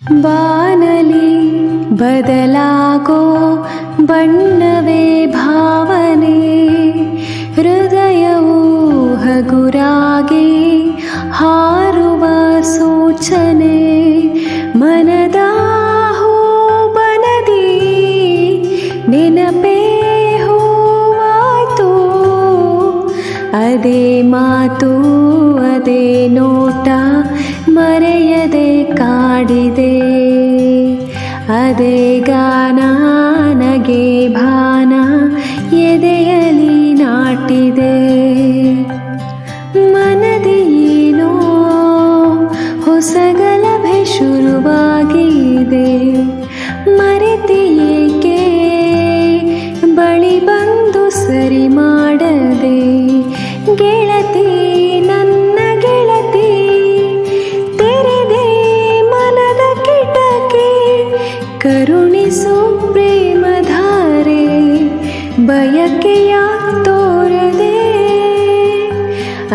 ಬಾನಲಿ ಬದಲಾಗೋ ಬಣ್ಣವೇ ಭಾವನೆ, ಹೃದಯವು ಹಗುರಾಗಿ ಹಾರುವ ಸೂಚನೆ, ಮನದ ಹೂಬನದಿ ನೆನಪೇ ಹೂವಾಯ್ತು, ಅದೇ ಮಾತು ಅದೇ ನೋಟ ಮರೆಯದೆ ಕಾಡಿದೆ, ಅದೇ ಗಾನ ನಗೆ ಭಾನ ಎದೆಯಲಿ ನಾಟಿದೆ, ಮನದೇನೋ ಹೊಸಗಲಭೆ ಶುರುವಾಗಿದೆ, ಮರೆತೆಯೇಕೆ ಬಳಿ ಬಂದು ಸರಿ ಮಾಡದೆ, ಗೆಳತಿ ನನ್ನ ಗೆಳತಿ ತೆರೆದೆ ಮನದ ಕಿಟಕಿ, ಕರುಣಿಸು ಪ್ರೇಮಧಾರೆ ಬಯಕೆಯ ತೋರದೆ,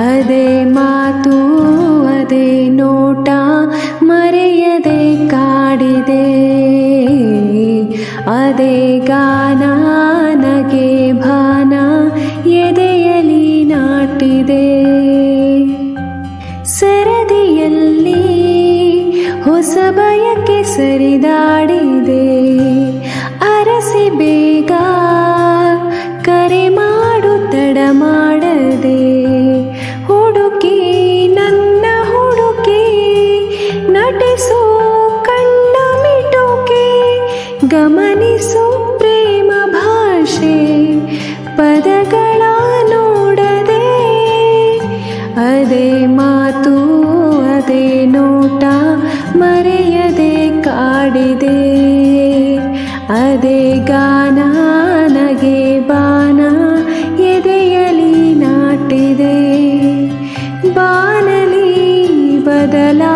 ಅದೇ ಮಾತು ಅದೇ ನೋಟ ಮರೆಯದೆ ಕಾಡಿದೆ, ಅದೇ ಗಾನ ನಗೆ ಭಾನ ಎದೆಯಲಿ ನಾಟಿದೆ, ಸರದಿಯಲ್ಲಿ ಹೊಸ ಬಯಕೆ ಸರಿದಾಡಿದೆ, ಅರಸಿ ಬೇಗ ಕರೆ ಮಾಡು ತಡ ಮಾಡದೆ, ಹುಡುಕಿ ನನ್ನ ಹುಡುಕಿ ನಟಿಸು ಕಣ್ಣ ಮಿಟುಕಿ, ಗಮನಿಸು ಪ್ರೇಮ ಭಾಷೆ ಪದಗಳ ನೋಡದೆ, ಅದೇ ಮಾತು ಅದೇ ನೋಟ ಮರೆಯದೆ ಕಾಡಿದೆ, ಅದೇ ಗಾನ ನಗೆ ಬಾನ ಎದೆಯಲಿ ನಾಟಿದೆ, ಬಾನಲಿ ಬದಲಾ